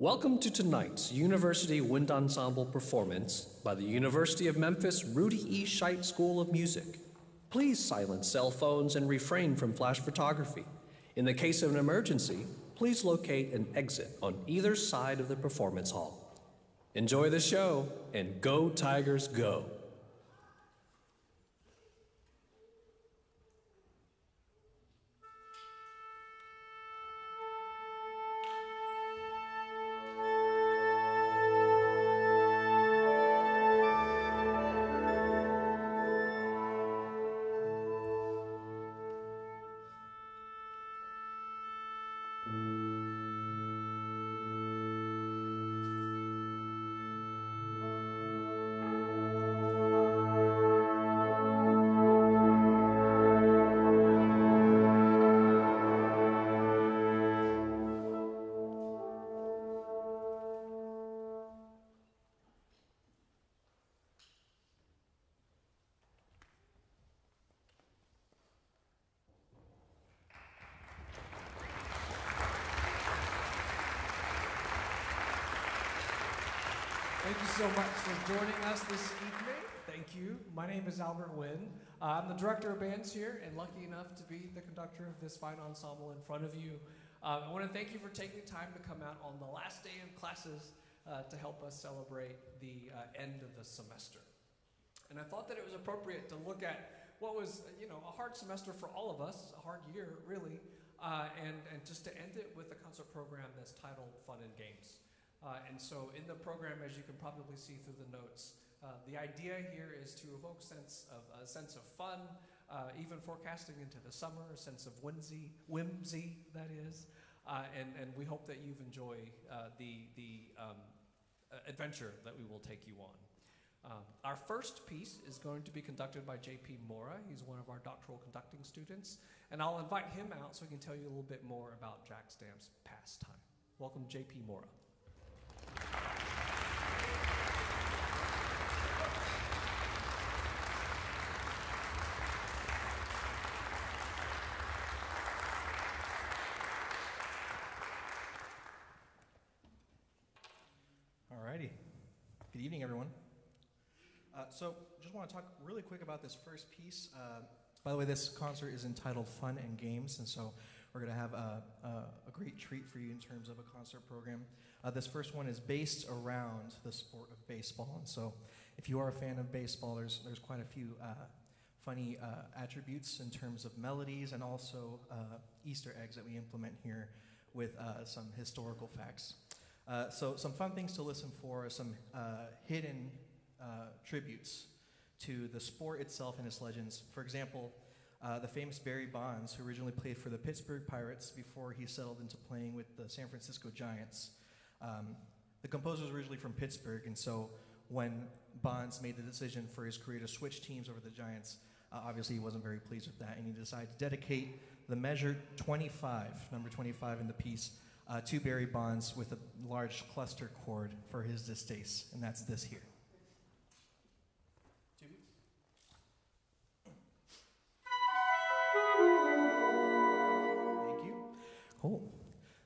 Welcome to tonight's University Wind Ensemble performance by the University of Memphis Rudy E. Scheidt School of Music. Please silence cell phones and refrain from flash photography. In the case of an emergency, please locate an exit on either side of the performance hall. Enjoy the show and go Tigers go! Thank you so much for joining us this evening. Thank you. My name is Albert Wynn. I'm the director of bands here and lucky enough to be the conductor of this fine ensemble in front of you. I want to thank you for taking time to come out on the last day of classes to help us celebrate the end of the semester. And I thought that it was appropriate to look at what was, a hard semester for all of us, a hard year, really, and just to end it with a concert program that's titled Fun and Games. And so in the program, as you can probably see through the notes, the idea here is to evoke a sense of fun, even forecasting into the summer, a sense of whimsy, that is. And we hope that you've enjoyed the adventure that we will take you on. Our first piece is going to be conducted by J.P. Mora. He's one of our doctoral conducting students. And I'll invite him out so he can tell you a little bit more about Jack Stamp's pastime. Welcome, J.P. Mora. Alrighty. Good evening, everyone. So just want to talk really quick about this first piece. By the way, this concert is entitled Fun and Games, and so we're going to have a great treat for you in terms of a concert program. This first one is based around the sport of baseball, and so if you are a fan of baseball, there's quite a few funny attributes in terms of melodies and also Easter eggs that we implement here with some historical facts. So some fun things to listen for are some hidden tributes to the sport itself and its legends. For example, the famous Barry Bonds, who originally played for the Pittsburgh Pirates before he settled into playing with the San Francisco Giants. The composer was originally from Pittsburgh, and so when Bonds made the decision for his career to switch teams over the Giants, obviously he wasn't very pleased with that, and he decided to dedicate the measure 25, number 25 in the piece, to Barry Bonds with a large cluster chord for his distaste, and that's this here. Thank you. Cool.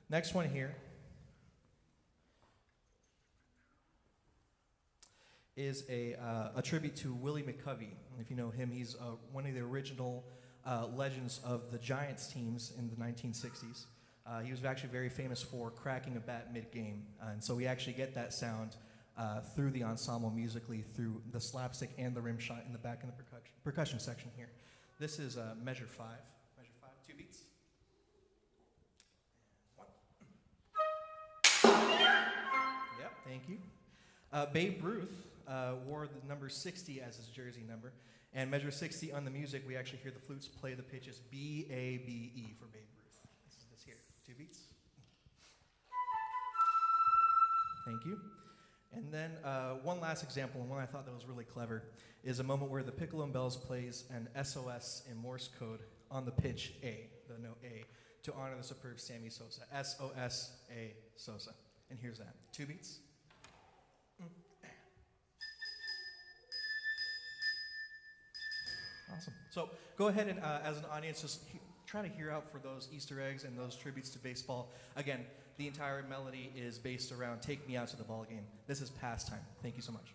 Next one here is a tribute to Willie McCovey. If you know him, he's one of the original legends of the Giants teams in the 1960s. He was actually very famous for cracking a bat mid-game, and so we actually get that sound through the ensemble musically, through the slapstick and the rim shot in the back in the percussion section here. This is measure 5. Measure 5, 2 beats. Yep, thank you. Babe Ruth wore the number 60 as his jersey number, and measure 60 on the music, we actually hear the flutes play the pitches B-A-B-E for Babe Ruth. This is this here, 2 beats. Thank you. And then one last example, and one I thought that was really clever, is a moment where the Piccolo and Bells plays an SOS in Morse code on the pitch A, the note A, to honor the superb Sammy Sosa. S-O-S-A Sosa. And here's that. 2 beats. Awesome. So go ahead and, as an audience, just try to hear out for those Easter eggs and those tributes to baseball. Again, the entire melody is based around Take Me Out to the Ball Game. This is Pastime. Thank you so much.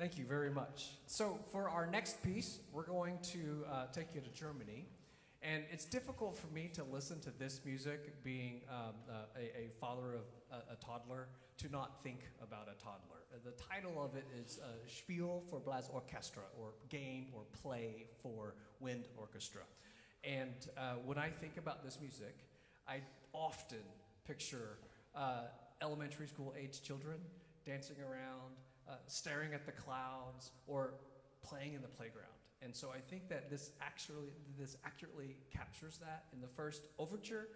Thank you very much. So for our next piece, we're going to take you to Germany. And it's difficult for me to listen to this music, being a father of a toddler, to not think about a toddler. The title of it is Spiel for Blasorchester, or game or play for wind orchestra. And when I think about this music, I often picture elementary school age children dancing around, staring at the clouds, or playing in the playground. And so I think that this accurately captures that. In the first overture,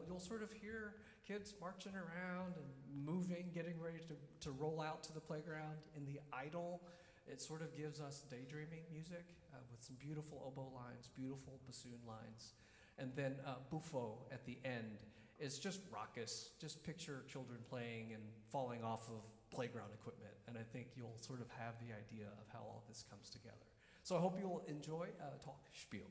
you'll sort of hear kids marching around and moving, getting ready to roll out to the playground. In the idyll, it sort of gives us daydreaming music with some beautiful oboe lines, beautiful bassoon lines. And then buffo at the end is just raucous. Just picture children playing and falling off of playground equipment. And I think you'll sort of have the idea of how all this comes together. So I hope you'll enjoy Talk Spiel.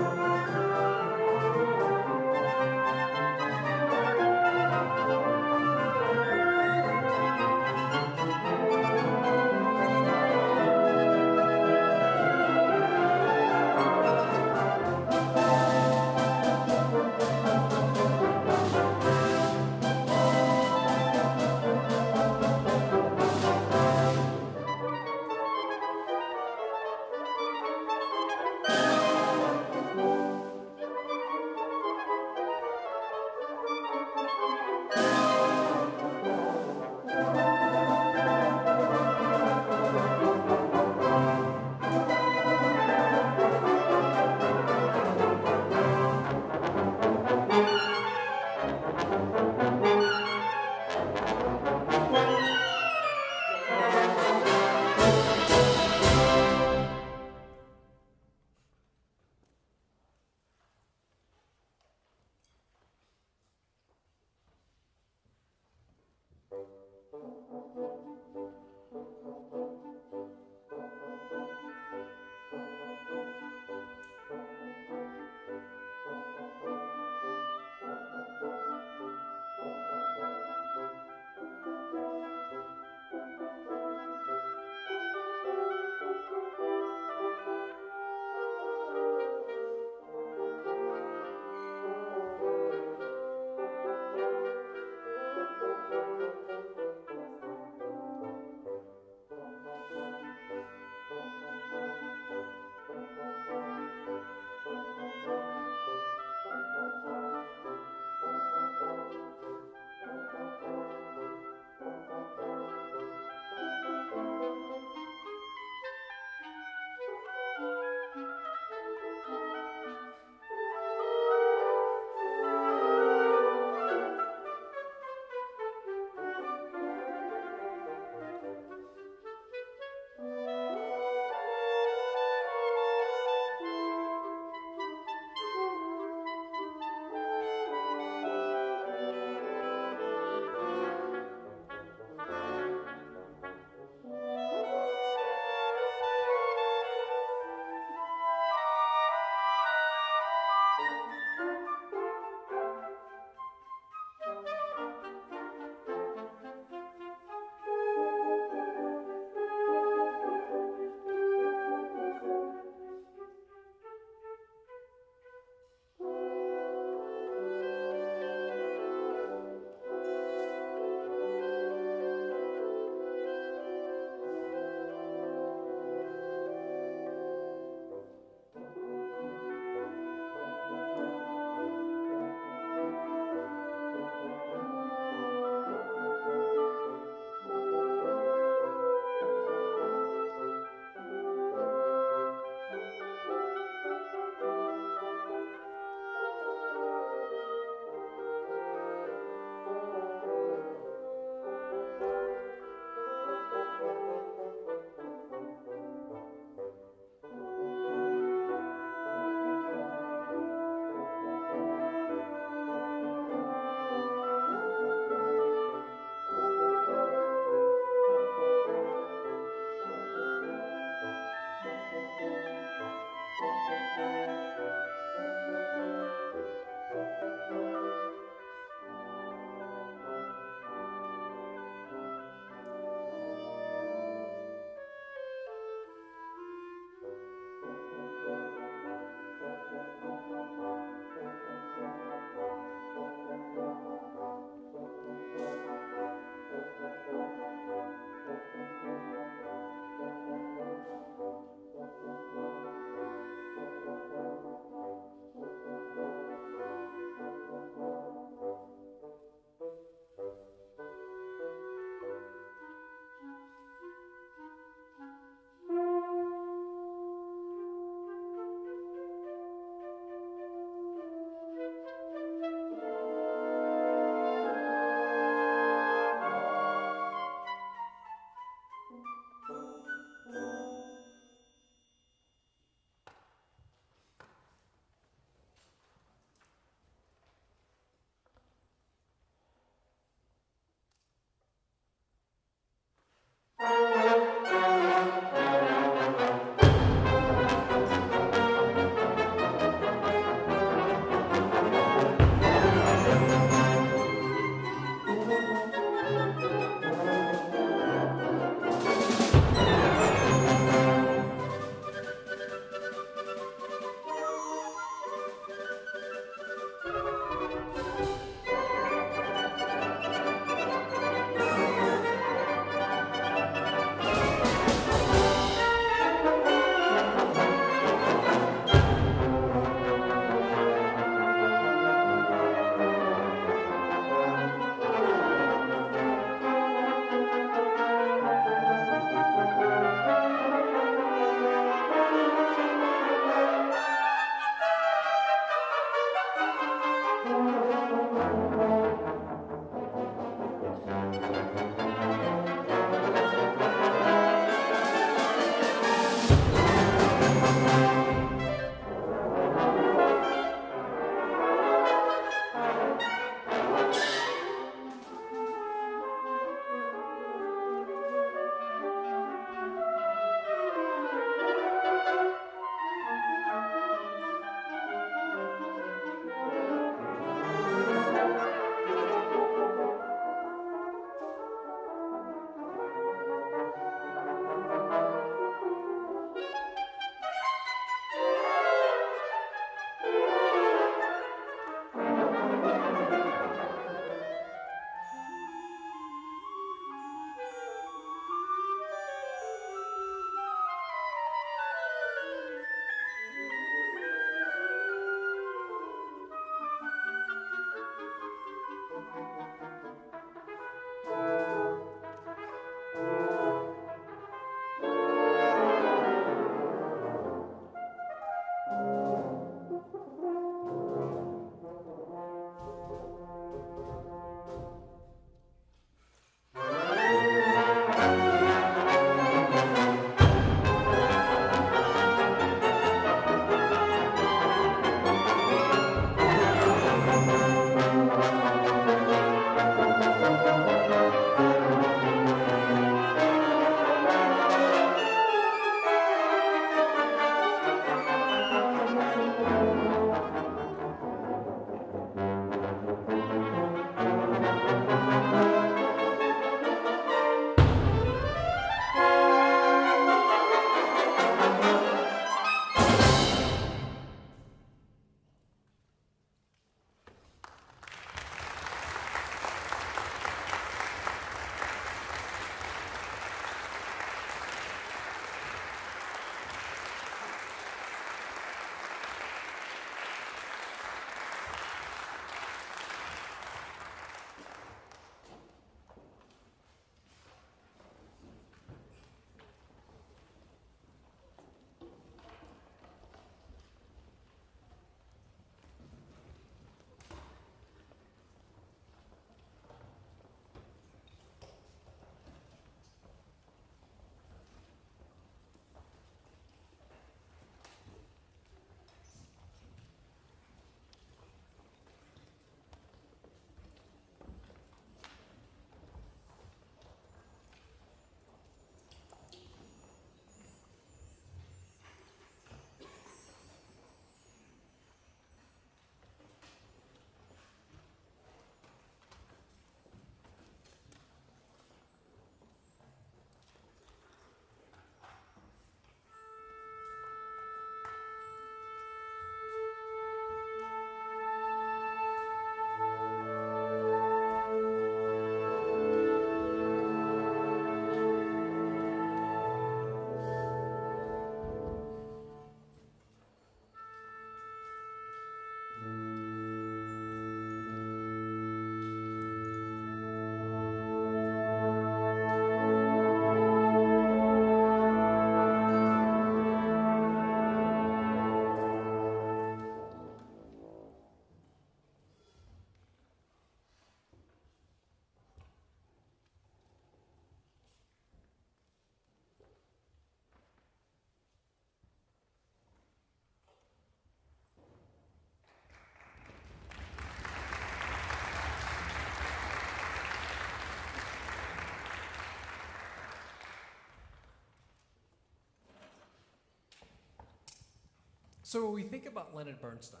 So when we think about Leonard Bernstein,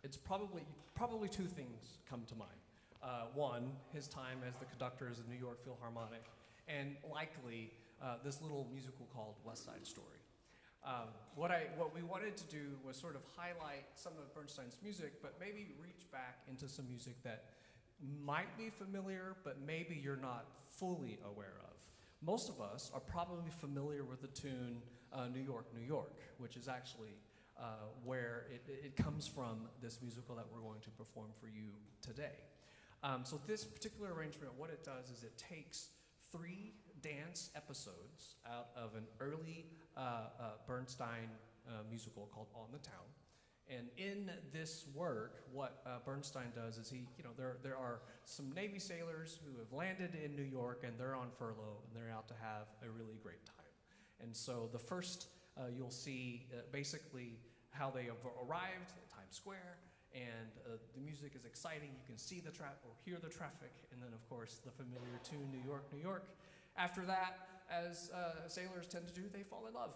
it's probably two things come to mind. One, his time as the conductor of the New York Philharmonic, and likely this little musical called West Side Story. What we wanted to do was sort of highlight some of Bernstein's music, but maybe reach back into some music that might be familiar, but maybe you're not fully aware of. Most of us are probably familiar with the tune New York, New York, which is actually where it comes from, this musical that we're going to perform for you today. So this particular arrangement, what it does is it takes 3 dance episodes out of an early Bernstein musical called On the Town. And in this work, what Bernstein does is there are some Navy sailors who have landed in New York and they're on furlough and they're out to have a really great time. And so the first, you'll see basically how they have arrived at Times Square, and the music is exciting. You can see the or hear the traffic, and then of course the familiar tune New York, New York. After that, as sailors tend to do, they fall in love.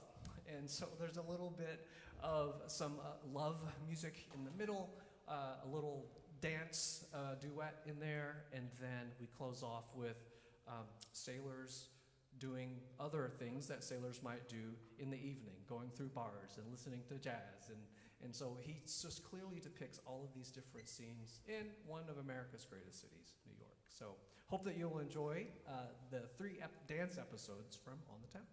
And so there's a little bit of some love music in the middle, a little dance duet in there, and then we close off with sailors doing other things that sailors might do in the evening, going through bars and listening to jazz. And so he just clearly depicts all of these different scenes in one of America's greatest cities, New York. So hope that you'll enjoy the 3 dance episodes from On the Town.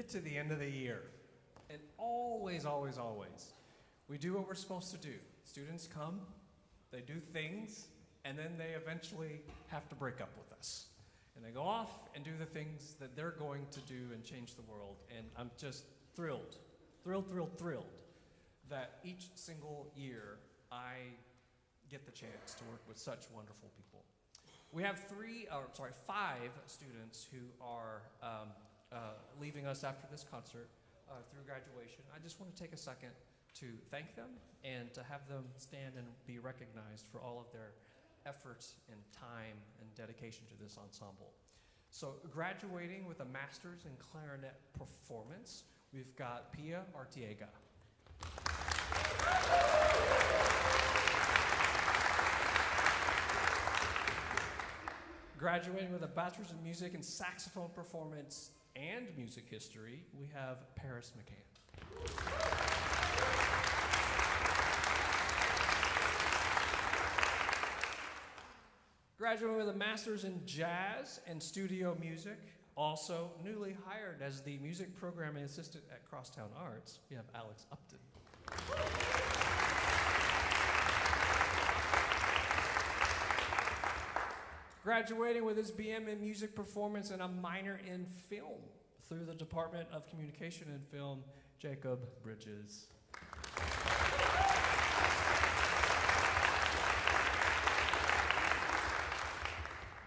get to the end of the year, and always, always, always, we do what we're supposed to do. Students come, they do things, and then they eventually have to break up with us. And they go off and do the things that they're going to do and change the world. And I'm just thrilled that each single year I get the chance to work with such wonderful people. We have 5 students who are leaving us after this concert through graduation. I just want to take a second to thank them and to have them stand and be recognized for all of their efforts and time and dedication to this ensemble. So graduating with a master's in clarinet performance, we've got Pia Artiega. Graduating with a bachelor's in music and saxophone performance and music history, we have Paris McCann. Graduating with a master's in jazz and studio music, also newly hired as the music programming assistant at Crosstown Arts, we have Alex Upton. Graduating with his BM in music performance and a minor in film through the Department of Communication and Film, Jacob Bridges.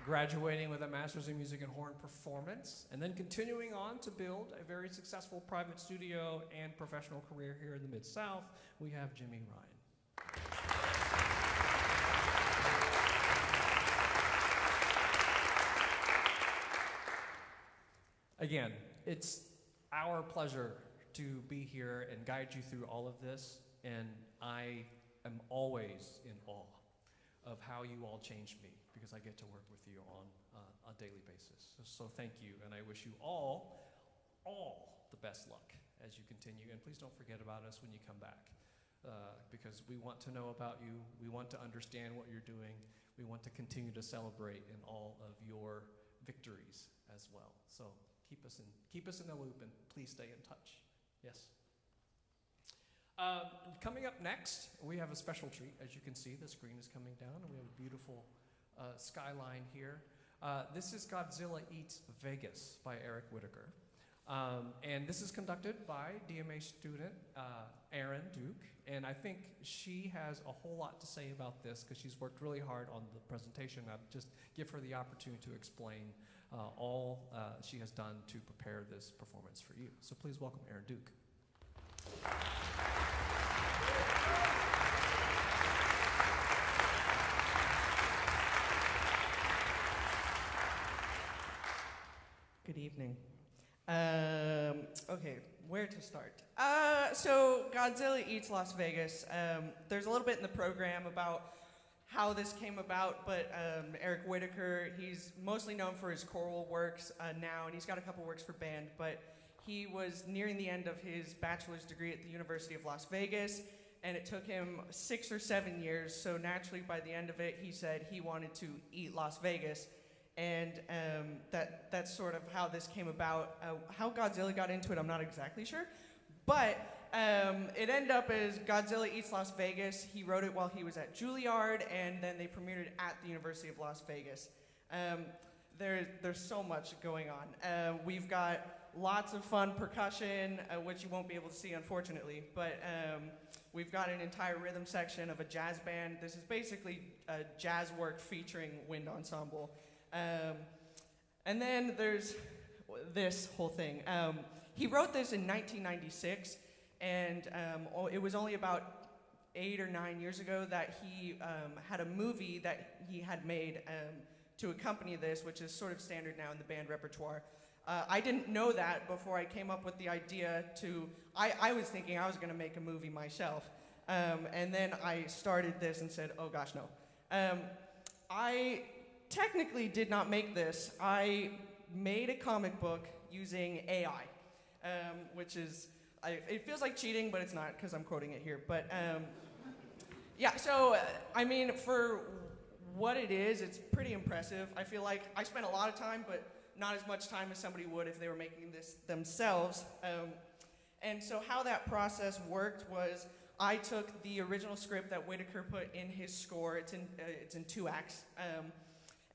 Graduating with a master's in music and horn performance, and then continuing on to build a very successful private studio and professional career here in the Mid-South, we have Jimmy Ryan. Again, it's our pleasure to be here and guide you through all of this, and I am always in awe of how you all changed me, because I get to work with you on a daily basis. So thank you, and I wish you all the best luck as you continue. And please don't forget about us when you come back, because we want to know about you. We want to understand what you're doing. We want to continue to celebrate in all of your victories as well. So keep us in the loop, and please stay in touch. Yes. Coming up next, we have a special treat. As you can see, the screen is coming down, and we have a beautiful skyline here. This is Godzilla Eats Vegas by Eric Whitaker. And this is conducted by DMA student Erin Duke. And I think she has a whole lot to say about this, because she's worked really hard on the presentation. I'll just give her the opportunity to explain all she has done to prepare this performance for you. So please welcome Erin Duke. Good evening. Okay, where to start? So Godzilla Eats Las Vegas. There's a little bit in the program about how this came about, but Eric Whitaker, he's mostly known for his choral works now, and he's got a couple works for band, but he was nearing the end of his bachelor's degree at the University of Las Vegas, and it took him 6 or 7 years, so naturally by the end of it, he said he wanted to eat Las Vegas. And that's sort of how this came about. How Godzilla got into it, I'm not exactly sure. But it ended up as Godzilla Eats Las Vegas. He wrote it while he was at Juilliard, and then they premiered it at the University of Las Vegas. There's so much going on. We've got lots of fun percussion, which you won't be able to see, unfortunately. But we've got an entire rhythm section of a jazz band. This is basically a jazz work featuring wind ensemble. And then there's this whole thing. He wrote this in 1996, and it was only about 8 or 9 years ago that he had a movie that he had made to accompany this, which is sort of standard now in the band repertoire. I didn't know that before I came up with the idea to, I was thinking I was going to make a movie myself. And then I started this and said, oh gosh, no. I technically did not make this. I made a comic book using AI, which is, it feels like cheating, but it's not, because I'm quoting it here. But yeah, so I mean, for what it is, it's pretty impressive. I feel like I spent a lot of time, but not as much time as somebody would if they were making this themselves. And so how that process worked was I took the original script that Whitaker put in his score. It's in 2 acts.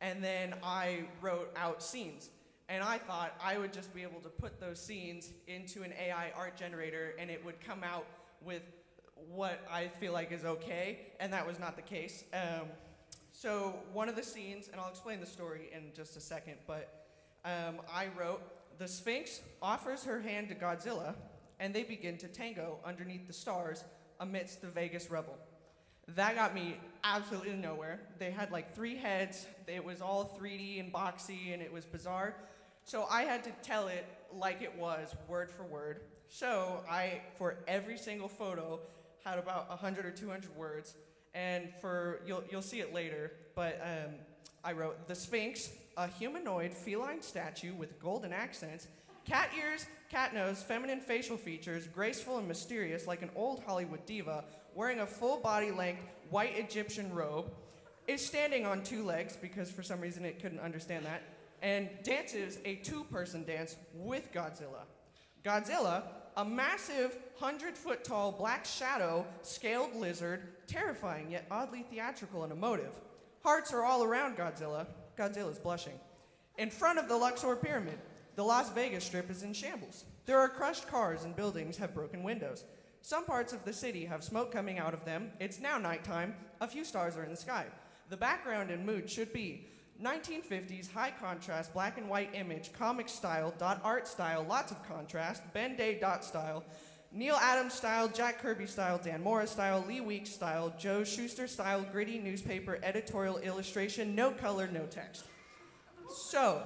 And then I wrote out scenes. And I thought I would just be able to put those scenes into an AI art generator and it would come out with what I feel like is okay, and that was not the case. So one of the scenes, and I'll explain the story in just a second, but I wrote, the Sphinx offers her hand to Godzilla, and they begin to tango underneath the stars amidst the Vegas rubble. That got me absolutely nowhere. They had like 3 heads, it was all 3D and boxy, and it was bizarre. So I had to tell it like it was, word for word. So I, for every single photo, had about 100 or 200 words, and you'll see it later, but I wrote, the Sphinx, a humanoid feline statue with golden accents, cat ears, cat nose, feminine facial features, graceful and mysterious like an old Hollywood diva, wearing a full body length white Egyptian robe, is standing on 2 legs, because for some reason it couldn't understand that, and dances a 2-person dance with Godzilla. Godzilla, a massive 100-foot tall black shadow, scaled lizard, terrifying yet oddly theatrical and emotive. Hearts are all around Godzilla. Godzilla's blushing. In front of the Luxor Pyramid, the Las Vegas Strip is in shambles. There are crushed cars and buildings have broken windows. Some parts of the city have smoke coming out of them. It's now nighttime. A few stars are in the sky. The background and mood should be 1950s high contrast black and white image, comic style, dot art style, lots of contrast, Ben Day dot style, Neil Adams style, Jack Kirby style, Dan Morris style, Lee Weeks style, Joe Shuster style, gritty newspaper, editorial illustration, no color, no text. So,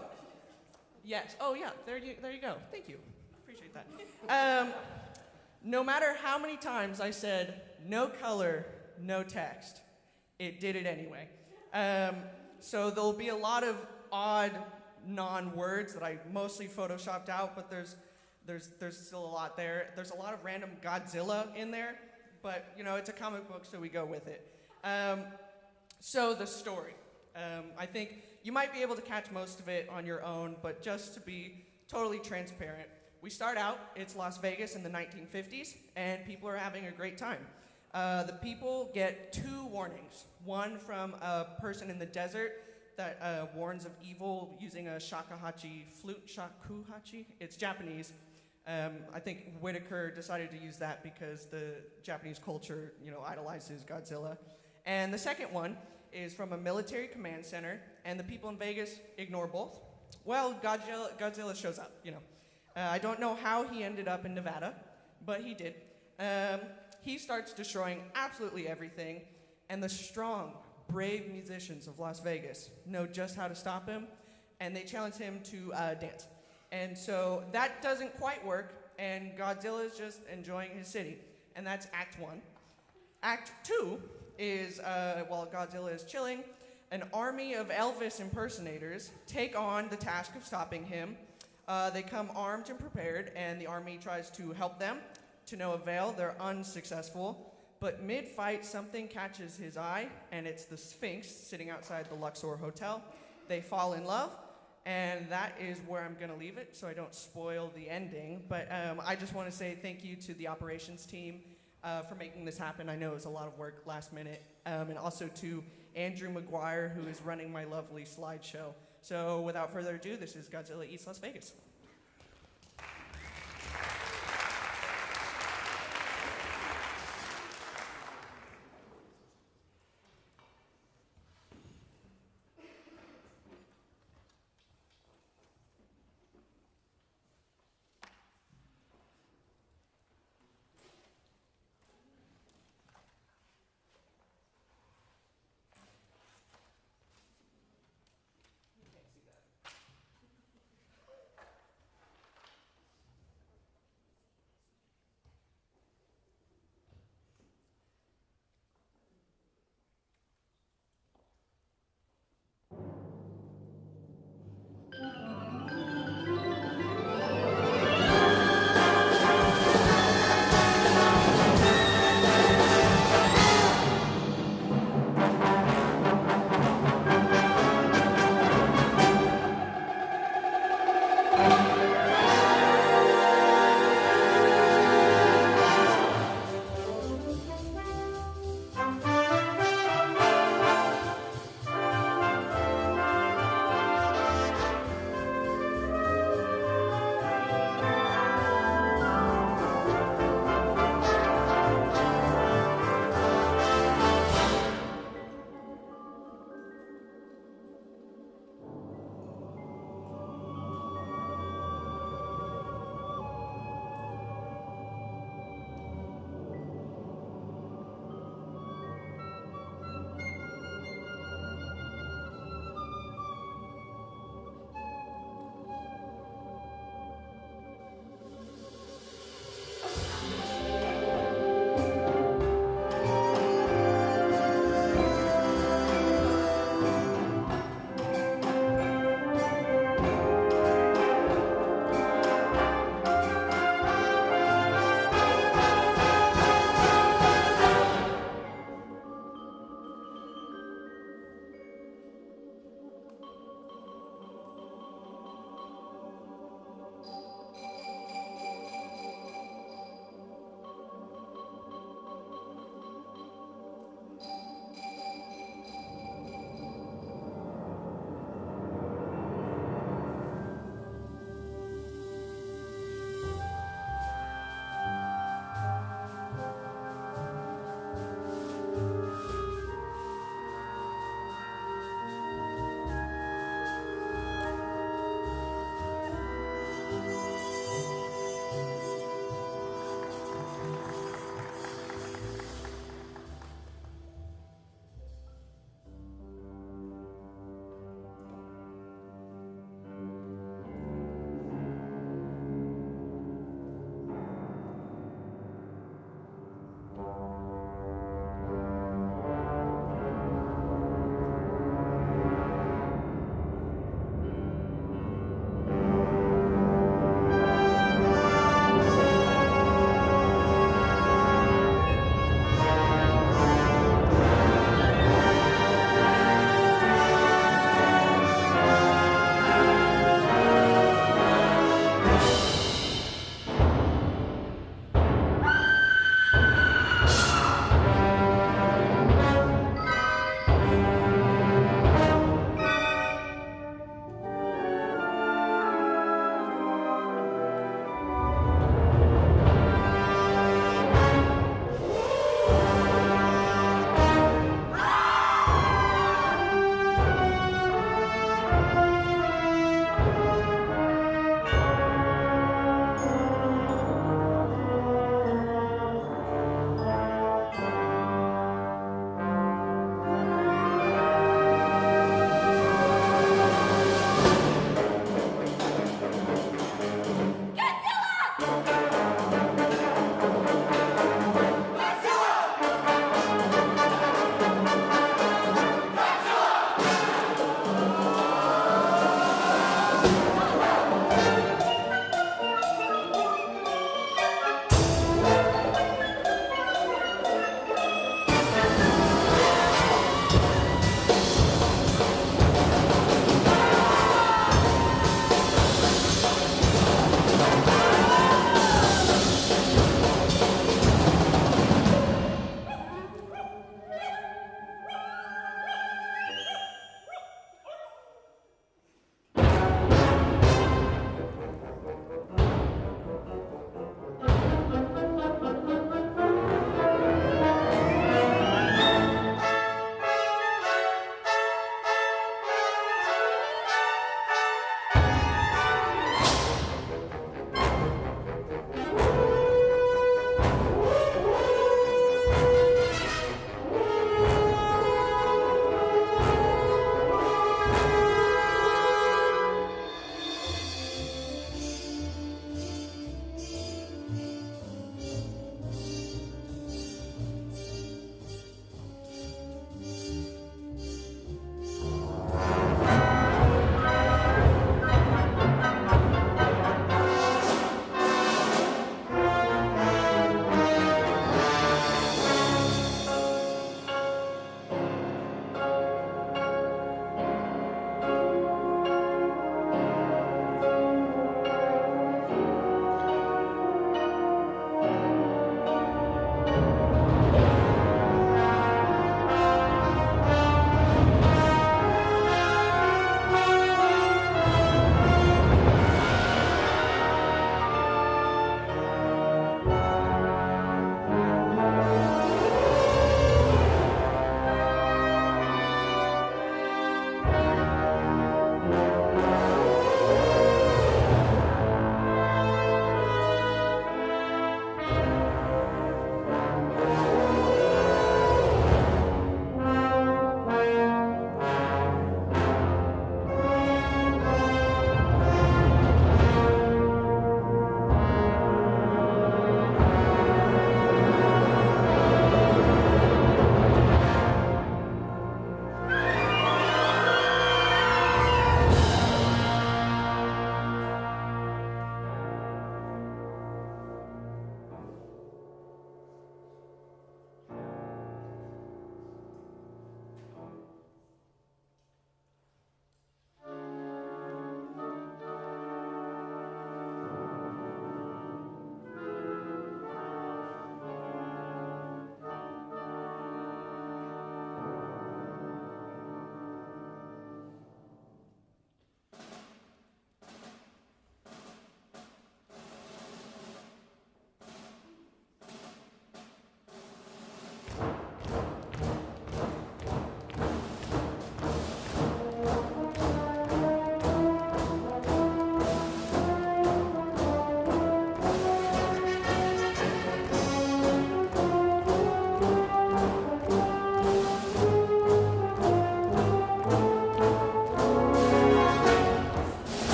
yes, oh yeah, there you go. Thank you, appreciate that. No matter how many times I said no color, no text, it did it anyway. So there'll be a lot of odd non-words that I mostly photoshopped out, but there's still a lot there. There's a lot of random Godzilla in there, but you know, it's a comic book, so we go with it. So the story. I think you might be able to catch most of it on your own, but just to be totally transparent, we start out, it's Las Vegas in the 1950s, and people are having a great time. The people get 2 warnings. One from a person in the desert that warns of evil using a shakuhachi flute, shakuhachi. It's Japanese. I think Whitaker decided to use that because the Japanese culture, idolizes Godzilla. And the second one is from a military command center, and the people in Vegas ignore both. Well, Godzilla shows up, I don't know how he ended up in Nevada, but he did. He starts destroying absolutely everything, and the strong, brave musicians of Las Vegas know just how to stop him, and they challenge him to dance. And so that doesn't quite work, and Godzilla is just enjoying his city, and that's Act 1. Act 2 is, while Godzilla is chilling, an army of Elvis impersonators take on the task of stopping him. They come armed and prepared, and the army tries to help them. To no avail, they're unsuccessful. But mid-fight, something catches his eye, and it's the Sphinx sitting outside the Luxor Hotel. They fall in love, and that is where I'm going to leave it, so I don't spoil the ending. But I just want to say thank you to the operations team for making this happen. I know it was a lot of work last minute. And also to Andrew McGuire, who is running my lovely slideshow. So without further ado, this is Godzilla Eats Las Vegas.